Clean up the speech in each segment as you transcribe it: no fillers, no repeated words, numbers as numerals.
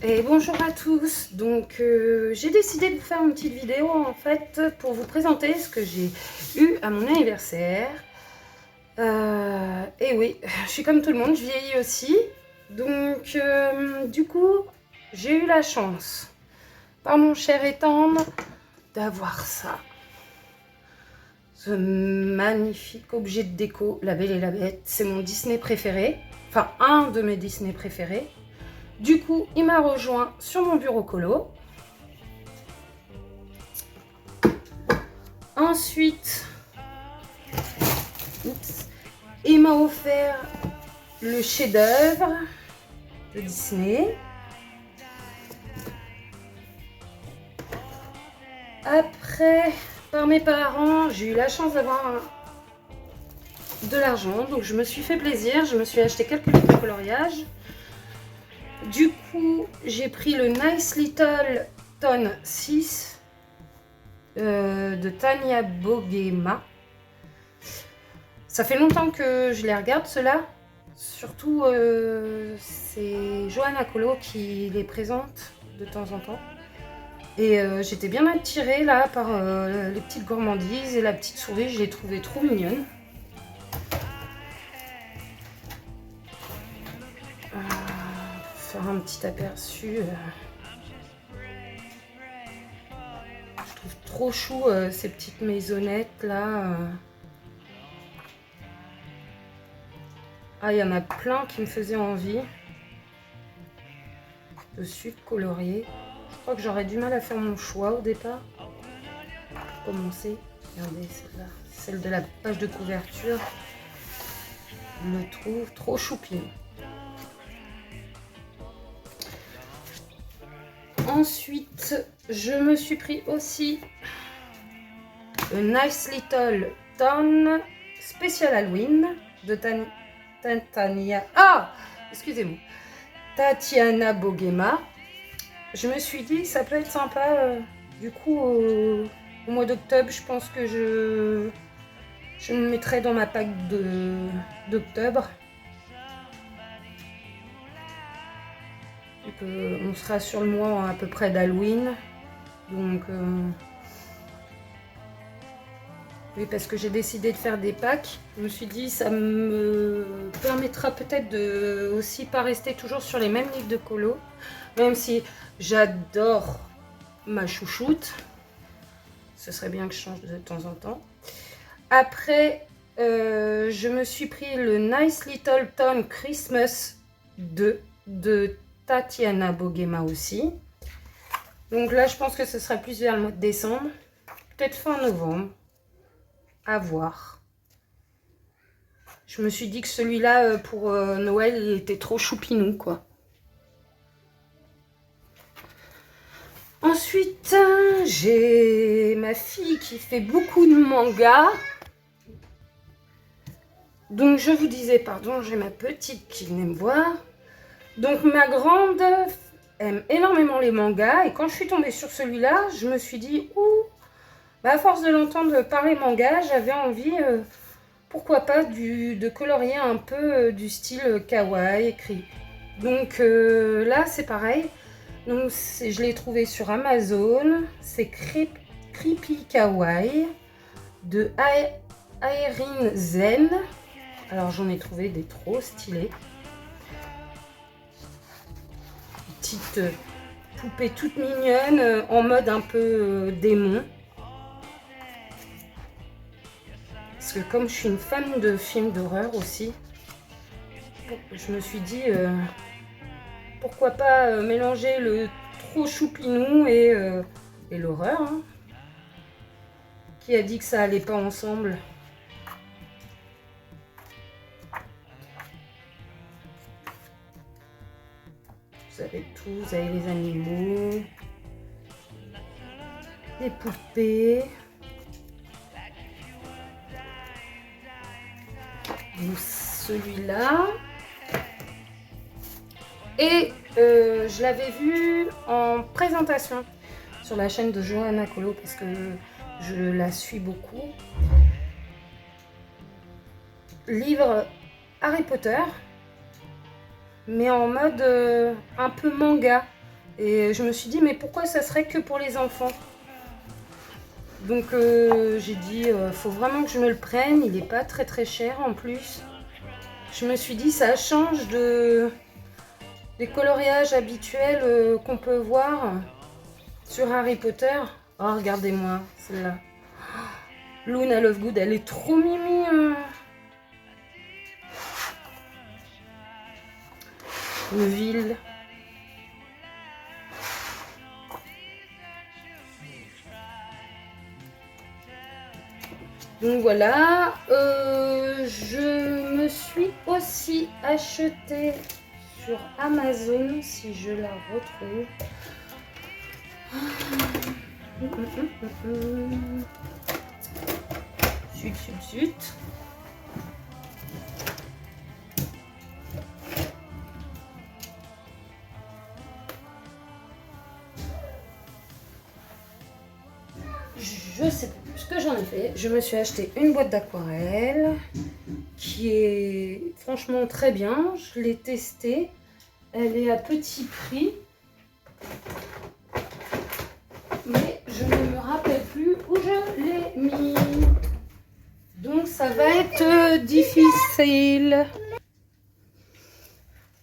Et bonjour à tous. Donc j'ai décidé de vous faire une petite vidéo en fait pour vous présenter ce que j'ai eu à mon anniversaire. Et oui, je suis comme tout le monde, je vieillis aussi. Donc du coup, j'ai eu la chance par mon cher et tendre d'avoir ça. Ce magnifique objet de déco, La Belle et la Bête. C'est mon Disney préféré, enfin un de mes Disney préférés. Du coup, il m'a rejoint sur mon bureau colo. Ensuite, il m'a offert le chef-d'œuvre de Disney. Après, par mes parents, j'ai eu la chance d'avoir de l'argent, donc je me suis fait plaisir. Je me suis acheté quelques livres de coloriage. Du coup, j'ai pris le Nice Little Tone 6 de Tania Boguema. Ça fait longtemps que je les regarde, ceux-là. Surtout, c'est Johanna Colo qui les présente de temps en temps. Et j'étais bien attirée là par les petites gourmandises et la petite souris. Je l'ai trouvée trop mignonne. Faire un petit aperçu. Je trouve trop chou ces petites maisonnettes là. Ah, il y en a plein qui me faisaient envie. Dessus, colorier. Je crois que j'aurais du mal à faire mon choix au départ. Pour commencer, regardez celle-là. Celle de la page de couverture. Je me trouve trop choupine. Ensuite, je me suis pris aussi le Nice Little Town Special Halloween de Tatiana Boguema. Je me suis dit ça peut être sympa. Du coup, au mois d'octobre, je pense que je me mettrai dans ma pack d'octobre. On sera sur le mois à peu près d'Halloween. Donc, oui, parce que j'ai décidé de faire des packs. Je me suis dit ça me permettra peut-être de aussi pas rester toujours sur les mêmes livres de colo. Même si j'adore ma chouchoute. Ce serait bien que je change de temps en temps. Après, je me suis pris le Nice Little Town Christmas 2 de Tatiana Boguema aussi. Donc là, je pense que ce sera plus vers le mois de décembre. Peut-être fin novembre. À voir. Je me suis dit que celui-là, pour Noël, il était trop choupinou, quoi. Ensuite, j'ai ma fille qui fait beaucoup de mangas. Donc, je vous disais, pardon, j'ai ma petite qui venait me voir. Donc, ma grande aime énormément les mangas. Et quand je suis tombée sur celui-là, je me suis dit, ouh, bah, à force de l'entendre parler manga, j'avais envie, pourquoi pas, de colorier un peu du style kawaii écrit. Donc, là, c'est pareil. Donc, je l'ai trouvé sur Amazon. C'est Creepy Kawaii de Aerin Zen. Alors, j'en ai trouvé des trop stylés. Petite poupée toute mignonne en mode un peu démon. Parce que comme je suis une fan de films d'horreur aussi, je me suis dit pourquoi pas mélanger le trop choupinou et l'horreur. Hein. Qui a dit que ça allait pas ensemble? Vous avez tout, vous avez les animaux, les poupées. Donc celui-là. Et je l'avais vu en présentation sur la chaîne de Johanna Colo parce que je la suis beaucoup. Livre Harry Potter, mais en mode un peu manga. Et je me suis dit, mais pourquoi ça serait que pour les enfants? Donc j'ai dit, faut vraiment que je me le prenne. Il n'est pas très très cher en plus. Je me suis dit, ça change des coloriages habituels qu'on peut voir sur Harry Potter. Oh, regardez-moi celle-là. Luna Lovegood, elle est trop mimi. Neville. Donc voilà, je me suis aussi acheté sur Amazon, si je la retrouve. Zut, zut, zut. Je sais plus ce que j'en ai fait. Je me suis acheté une boîte d'aquarelle qui est franchement très bien. Je l'ai testée. Elle est à petit prix. Mais je ne me rappelle plus où je l'ai mis. Donc ça va être difficile.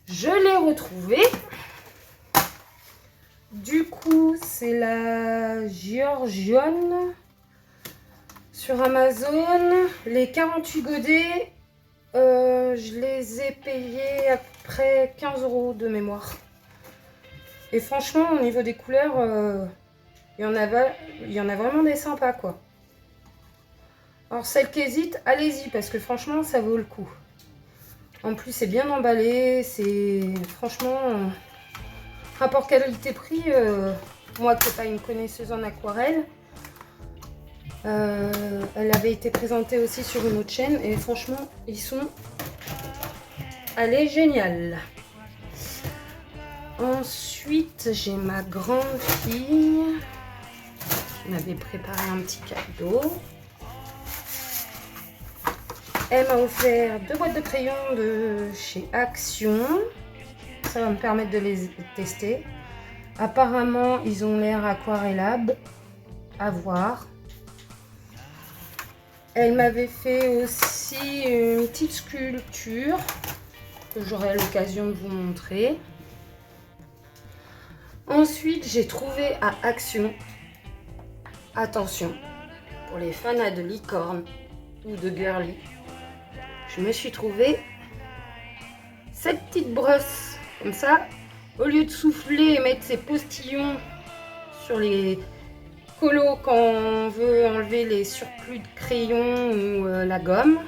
Je l'ai retrouvée. Du coup, c'est la Georgione sur Amazon. Les 48 godets, je les ai payés à peu près 15 € de mémoire. Et franchement, au niveau des couleurs, il y en a vraiment des sympas, quoi. Alors, celles qui hésitent, allez-y, parce que franchement, ça vaut le coup. En plus, c'est bien emballé, c'est franchement... rapport qualité-prix, moi qui n'ai pas une connaisseuse en aquarelle, elle avait été présentée aussi sur une autre chaîne et franchement, elle est géniale. Ensuite, j'ai ma grande fille qui m'avait préparé un petit cadeau. Elle m'a offert 2 boîtes de crayons de chez Action. Ça va me permettre de les tester. Apparemment, ils ont l'air aquarellables. À voir. Elle m'avait fait aussi une petite sculpture que j'aurai l'occasion de vous montrer. Ensuite, j'ai trouvé à Action, attention, pour les fans de licorne ou de girly, je me suis trouvé cette petite brosse. Comme ça, au lieu de souffler et mettre ses postillons sur les colos quand on veut enlever les surplus de crayon ou la gomme.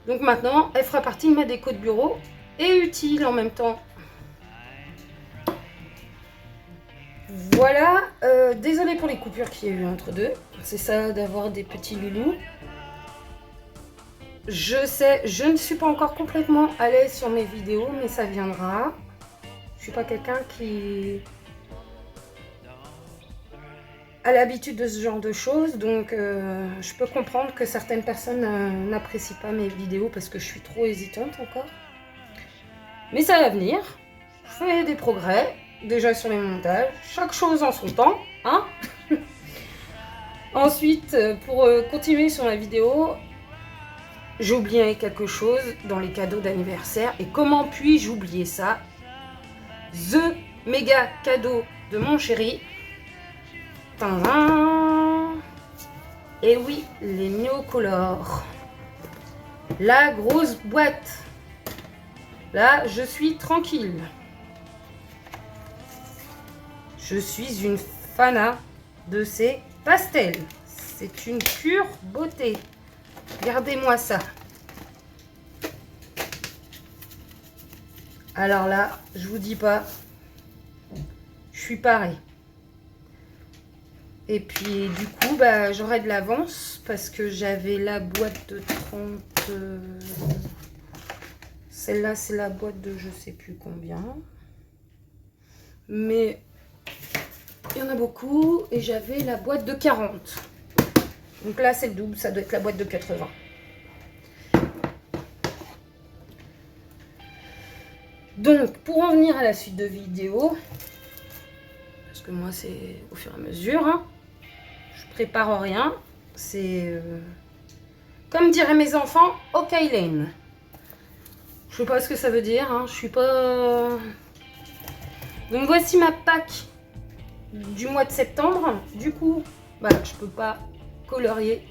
Donc maintenant, elle fera partie de ma déco de bureau et utile en même temps. Voilà, désolée pour les coupures qu'il y a eu entre deux. C'est ça d'avoir des petits loulous. Je sais, je ne suis pas encore complètement à l'aise sur mes vidéos, mais ça viendra. Je suis pas quelqu'un qui a l'habitude de ce genre de choses, donc je peux comprendre que certaines personnes n'apprécient pas mes vidéos parce que je suis trop hésitante encore. Mais ça va venir. Je fais des progrès, déjà sur les montages, chaque chose en son temps, hein. Ensuite, pour continuer sur la vidéo, j'ai oublié quelque chose dans les cadeaux d'anniversaire. Et comment puis-je oublier ça? The méga cadeau de mon chéri. Tadam! Et oui, les Neocolor. La grosse boîte. Là, je suis tranquille. Je suis une fana de ces pastels. C'est une pure beauté. Regardez-moi ça. Alors là, je vous dis pas, je suis parée. Et puis du coup, bah, j'aurai de l'avance parce que j'avais la boîte de 30... Celle-là, c'est la boîte de je sais plus combien. Mais il y en a beaucoup et j'avais la boîte de 40. Donc là, c'est le double, ça doit être la boîte de 80. Donc, pour en venir à la suite de vidéo, parce que moi, c'est au fur et à mesure, hein, je prépare rien. C'est, comme diraient mes enfants, OK Lane. Je sais pas ce que ça veut dire, hein, je suis pas... Donc, voici ma Pâques du mois de septembre. Du coup, bah, je peux pas colorier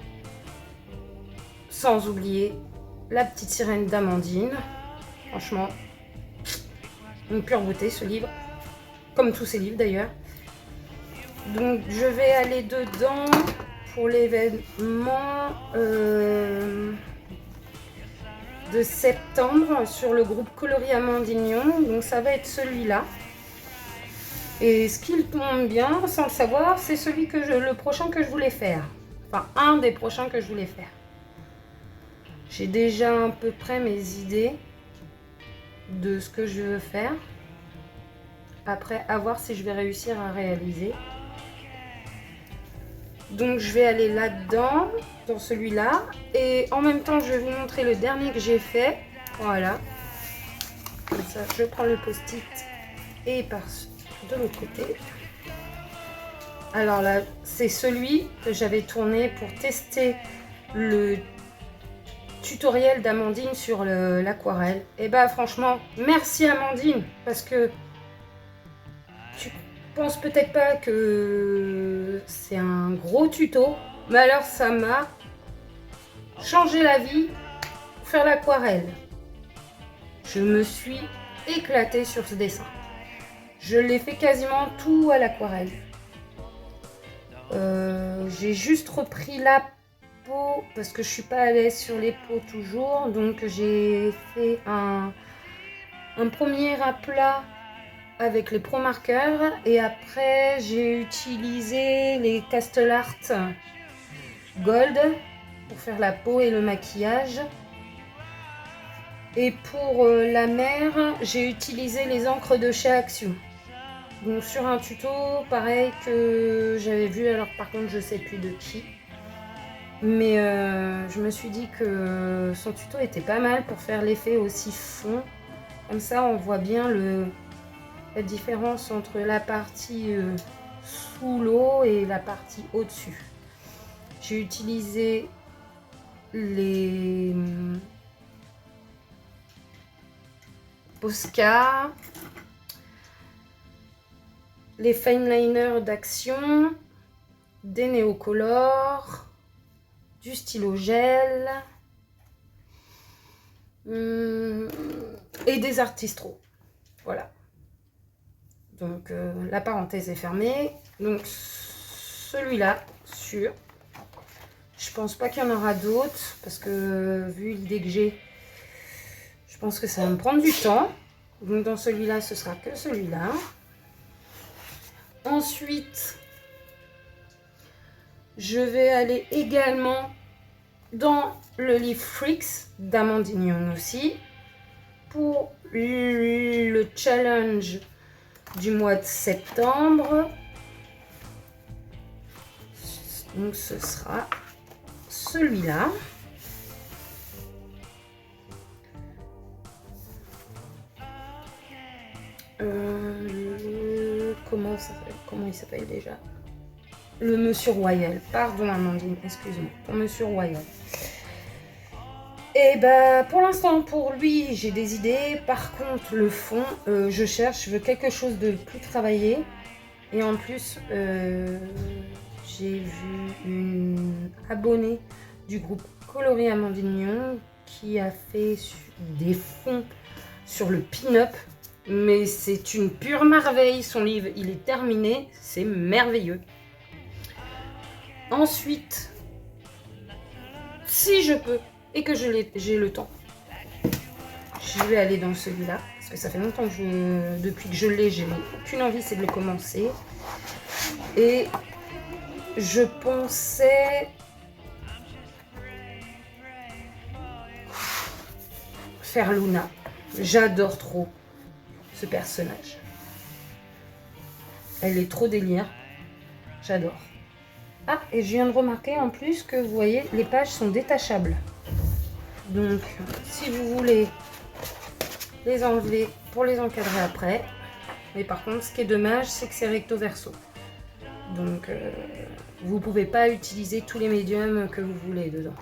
sans oublier la petite sirène d'Amandine. Franchement, une pure beauté ce livre, comme tous ces livres d'ailleurs. Donc je vais aller dedans pour l'événement de septembre sur le groupe Coloris Amandignon. Donc ça va être celui-là. Et ce qui tombe bien, sans le savoir, c'est le prochain que je voulais faire. Enfin, un des prochains que je voulais faire. J'ai déjà à peu près mes idées de ce que je veux faire. Après, à voir si je vais réussir à réaliser. Donc, je vais aller là-dedans, dans celui-là. Et en même temps, je vais vous montrer le dernier que j'ai fait. Voilà. Comme ça, je prends le post-it et par de l'autre côté. Alors là, c'est celui que j'avais tourné pour tester le tutoriel d'Amandine sur l'aquarelle. Et bah franchement, merci Amandine, parce que tu penses peut-être pas que c'est un gros tuto, mais alors ça m'a changé la vie pour faire l'aquarelle. Je me suis éclatée sur ce dessin. Je l'ai fait quasiment tout à l'aquarelle. J'ai juste repris la peau parce que je suis pas à l'aise sur les peaux toujours, donc j'ai fait un premier aplat avec les Pro Markers et après j'ai utilisé les Castle Art Gold pour faire la peau et le maquillage. Et pour la mer, j'ai utilisé les encres de chez Axio. Donc sur un tuto pareil que j'avais vu, alors par contre je sais plus de qui. Mais je me suis dit que son tuto était pas mal pour faire l'effet aussi fond. Comme ça on voit bien la différence entre la partie sous l'eau et la partie au-dessus. J'ai utilisé les Posca, les fine liners d'Action, des néocolores, du stylo gel et des Artistro. Voilà. Donc la parenthèse est fermée. Donc celui-là, sûr. Je pense pas qu'il y en aura d'autres parce que vu l'idée que j'ai, je pense que ça va me prendre du temps. Donc dans celui-là, ce sera que celui-là. Ensuite, je vais aller également dans le livre Freaks d'Amandine aussi pour le challenge du mois de septembre. Donc ce sera celui-là. Comment il s'appelle déjà? Le Monsieur Royal. Pardon Amandine, excuse-moi. Pour Monsieur Royal. Et bah pour l'instant pour lui j'ai des idées. Par contre le fond, je veux quelque chose de plus travaillé. Et en plus j'ai vu une abonnée du groupe Coloris Amandignon qui a fait des fonds sur le pin-up. Mais c'est une pure merveille, son livre, il est terminé, c'est merveilleux. Ensuite, si je peux et que j'ai le temps, je vais aller dans celui-là. Parce que ça fait longtemps que depuis que je l'ai, j'ai aucune envie, c'est de le commencer. Et je pensais faire Luna. J'adore trop ce personnage. Elle est trop délire. J'adore. Ah, et je viens de remarquer en plus que vous voyez, les pages sont détachables. Donc, si vous voulez les enlever pour les encadrer après. Mais par contre, ce qui est dommage, c'est que c'est recto verso. Donc, vous ne pouvez pas utiliser tous les médiums que vous voulez dedans.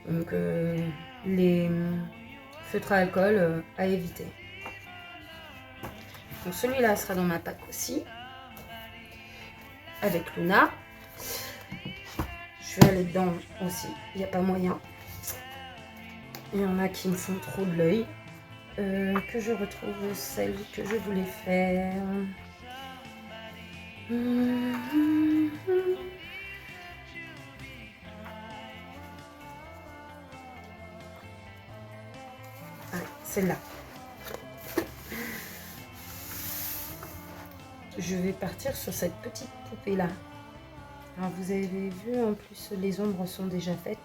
Donc, les feutres à alcool à éviter. Donc, celui-là sera dans ma pack aussi. Avec Luna. Je vais aller dedans aussi. Il n'y a pas moyen. Il y en a qui me font trop de l'œil. Que je retrouve celle que je voulais faire. Ah, celle-là. Je vais partir sur cette petite poupée là. Alors vous avez vu, en plus les ombres sont déjà faites.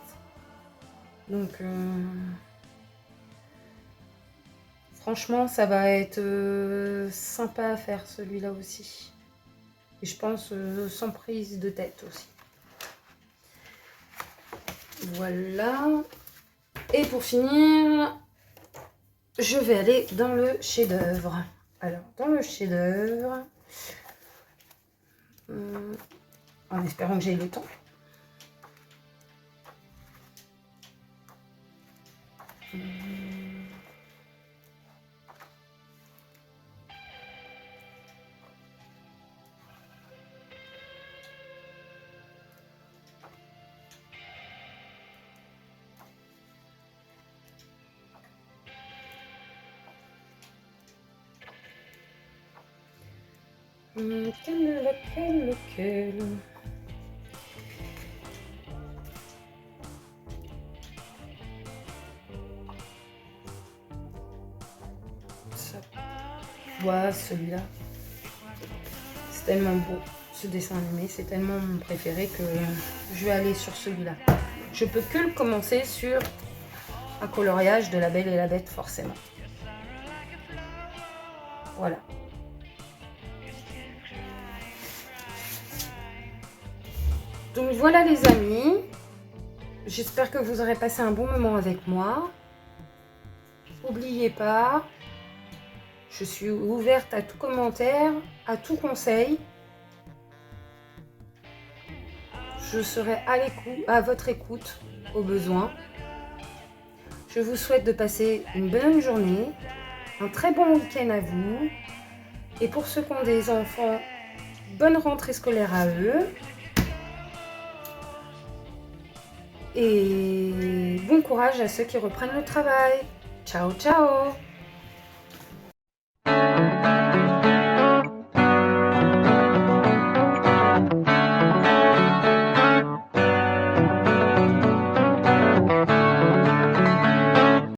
Donc franchement ça va être sympa à faire celui-là aussi. Et je pense sans prise de tête aussi. Voilà. Et pour finir, je vais aller dans le chef-d'œuvre. Alors dans le chef-d'œuvre, en espérant que j'aie le temps. Lequel ça. Voilà, celui-là. C'est tellement beau. Ce dessin animé, c'est tellement mon préféré que je vais aller sur celui-là. Je peux que le commencer sur un coloriage de La Belle et la Bête, forcément. Voilà. Donc voilà les amis, j'espère que vous aurez passé un bon moment avec moi. N'oubliez pas, je suis ouverte à tout commentaire, à tout conseil. Je serai à votre écoute au besoin. Je vous souhaite de passer une bonne journée, un très bon week-end à vous. Et pour ceux qui ont des enfants, bonne rentrée scolaire à eux. Et bon courage à ceux qui reprennent le travail. Ciao, ciao!